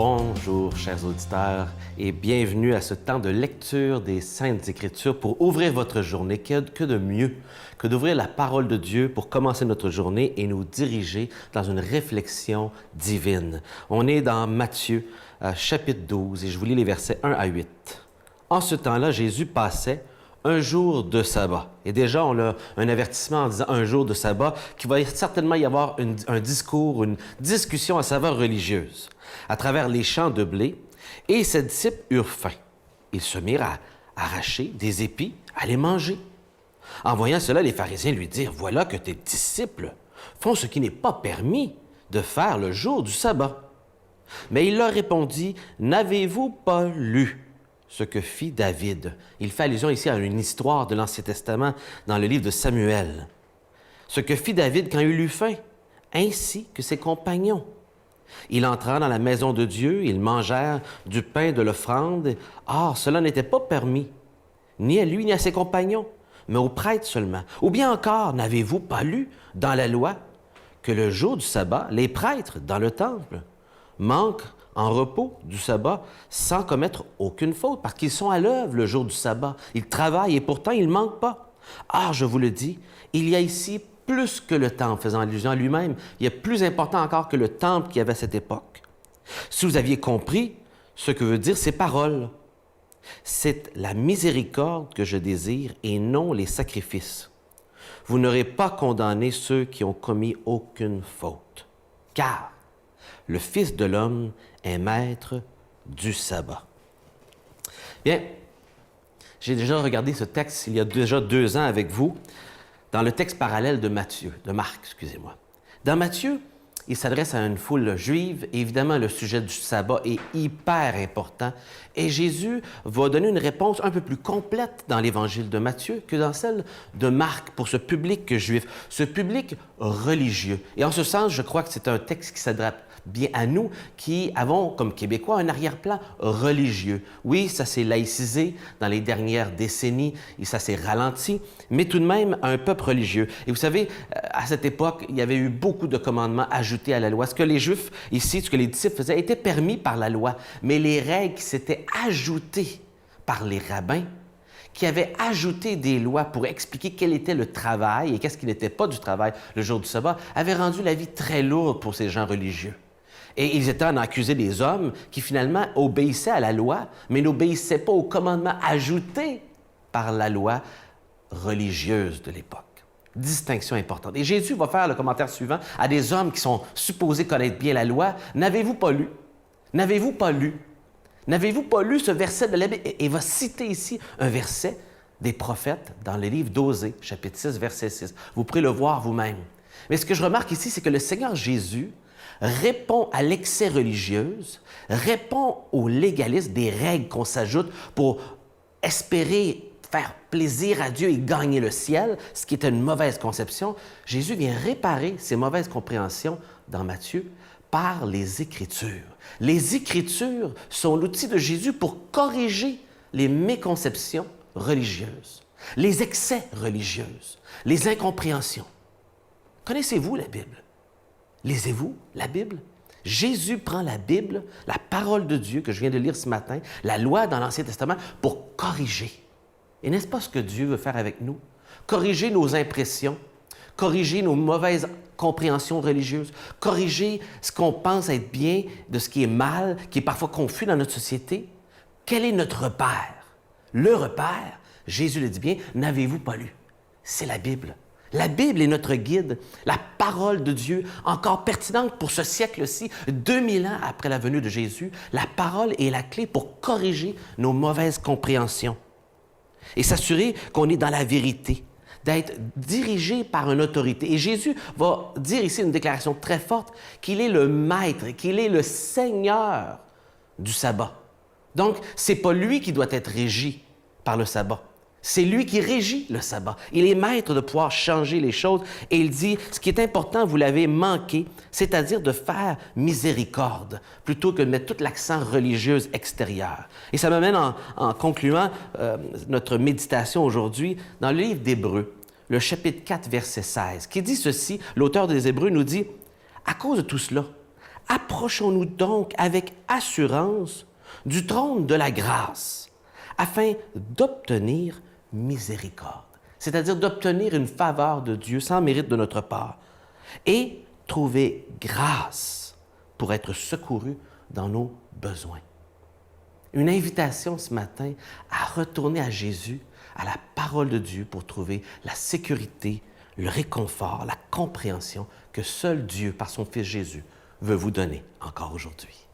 Bonjour, chers auditeurs, et bienvenue à ce temps de lecture des Saintes Écritures pour ouvrir votre journée. Que de mieux que d'ouvrir la parole de Dieu pour commencer notre journée et nous diriger dans une réflexion divine. On est dans Matthieu, chapitre 12, et je vous lis les versets 1 à 8. En ce temps-là, Jésus passait un jour de sabbat. Et déjà, on a un avertissement en disant un jour de sabbat, qu'il va certainement y avoir un discours, une discussion à saveur religieuse à travers les champs de blé. Et ses disciples eurent faim. Ils se mirent à arracher des épis, à les manger. En voyant cela, les pharisiens lui dirent, « Voilà que tes disciples font ce qui n'est pas permis de faire le jour du sabbat. » Mais il leur répondit, « N'avez-vous pas lu ce que fit David? » Il fait allusion ici à une histoire de l'Ancien Testament dans le livre de Samuel. « Ce que fit David quand il eut faim, ainsi que ses compagnons. Il entra dans la maison de Dieu, ils mangèrent du pain de l'offrande. Or, cela n'était pas permis, ni à lui ni à ses compagnons, mais aux prêtres seulement. Ou bien encore, n'avez-vous pas lu dans la loi que le jour du sabbat, les prêtres dans le temple manquent en repos du sabbat sans commettre aucune faute, parce qu'ils sont à l'œuvre le jour du sabbat. Ils travaillent et pourtant ils ne manquent pas. Or, je vous le dis, il y a ici plus que le temple, faisant allusion à lui-même. Il y a plus important encore que le temple qu'il y avait à cette époque. Si vous aviez compris ce que veut dire ces paroles, c'est la miséricorde que je désire et non les sacrifices. Vous n'aurez pas condamné ceux qui ont commis aucune faute, car le Fils de l'homme est maître du sabbat. Bien, j'ai déjà regardé ce texte il y a déjà 2 ans avec vous, dans le texte parallèle de Marc, excusez-moi. Dans Matthieu, il s'adresse à une foule juive, et évidemment, le sujet du sabbat est hyper important, et Jésus va donner une réponse un peu plus complète dans l'évangile de Matthieu que dans celle de Marc pour ce public juif, ce public religieux. Et en ce sens, je crois que c'est un texte qui s'adresse bien à nous qui avons, comme Québécois, un arrière-plan religieux. Oui, ça s'est laïcisé dans les dernières décennies et ça s'est ralenti, mais tout de même un peuple religieux. Et vous savez, à cette époque, il y avait eu beaucoup de commandements ajoutés à la loi. Ce que les Juifs, ici, ce que les disciples faisaient, était permis par la loi, mais les règles qui s'étaient ajoutées par les rabbins, qui avaient ajouté des lois pour expliquer quel était le travail et qu'est-ce qui n'était pas du travail le jour du sabbat, avaient rendu la vie très lourde pour ces gens religieux. Et ils étaient en à accuser des hommes qui finalement obéissaient à la loi, mais n'obéissaient pas aux commandements ajoutés par la loi religieuse de l'époque. Distinction importante. Et Jésus va faire le commentaire suivant à des hommes qui sont supposés connaître bien la loi. « N'avez-vous pas lu? N'avez-vous pas lu? N'avez-vous pas lu ce verset de la Bible? » Et il va citer ici un verset des prophètes dans le livre d'Osée, chapitre 6, verset 6. Vous pourrez le voir vous-même. Mais ce que je remarque ici, c'est que le Seigneur Jésus répond à l'excès religieuse, répond au légalisme des règles qu'on s'ajoute pour espérer faire plaisir à Dieu et gagner le ciel, ce qui était une mauvaise conception. Jésus vient réparer ces mauvaises compréhensions dans Matthieu par les Écritures. Les Écritures sont l'outil de Jésus pour corriger les méconceptions religieuses, les excès religieux, les incompréhensions. Connaissez-vous la Bible? Lisez-vous la Bible? Jésus prend la Bible, la parole de Dieu que je viens de lire ce matin, la loi dans l'Ancien Testament, pour corriger. Et n'est-ce pas ce que Dieu veut faire avec nous? Corriger nos impressions, corriger nos mauvaises compréhensions religieuses, corriger ce qu'on pense être bien de ce qui est mal, qui est parfois confus dans notre société. Quel est notre repère? Le repère, Jésus le dit bien, n'avez-vous pas lu? C'est la Bible. La Bible est notre guide, la parole de Dieu, encore pertinente pour ce siècle-ci, 2000 ans après la venue de Jésus. La parole est la clé pour corriger nos mauvaises compréhensions et s'assurer qu'on est dans la vérité, d'être dirigé par une autorité. Et Jésus va dire ici une déclaration très forte, qu'il est le maître, qu'il est le Seigneur du sabbat. Donc, ce n'est pas lui qui doit être régi par le sabbat. C'est lui qui régit le sabbat. Il est maître de pouvoir changer les choses. Et il dit, ce qui est important, vous l'avez manqué, c'est-à-dire de faire miséricorde, plutôt que de mettre tout l'accent religieux extérieur. Et ça m'amène en concluant notre méditation aujourd'hui dans le livre d'Hébreux, le chapitre 4, verset 16, qui dit ceci, l'auteur des Hébreux nous dit, « À cause de tout cela, Approchons-nous donc avec assurance du trône de la grâce, afin d'obtenir miséricorde, c'est-à-dire d'obtenir une faveur de Dieu sans mérite de notre part, et trouver grâce pour être secouru dans nos besoins. Une invitation ce matin à retourner à Jésus, à la parole de Dieu pour trouver la sécurité, le réconfort, la compréhension que seul Dieu, par son Fils Jésus, veut vous donner encore aujourd'hui.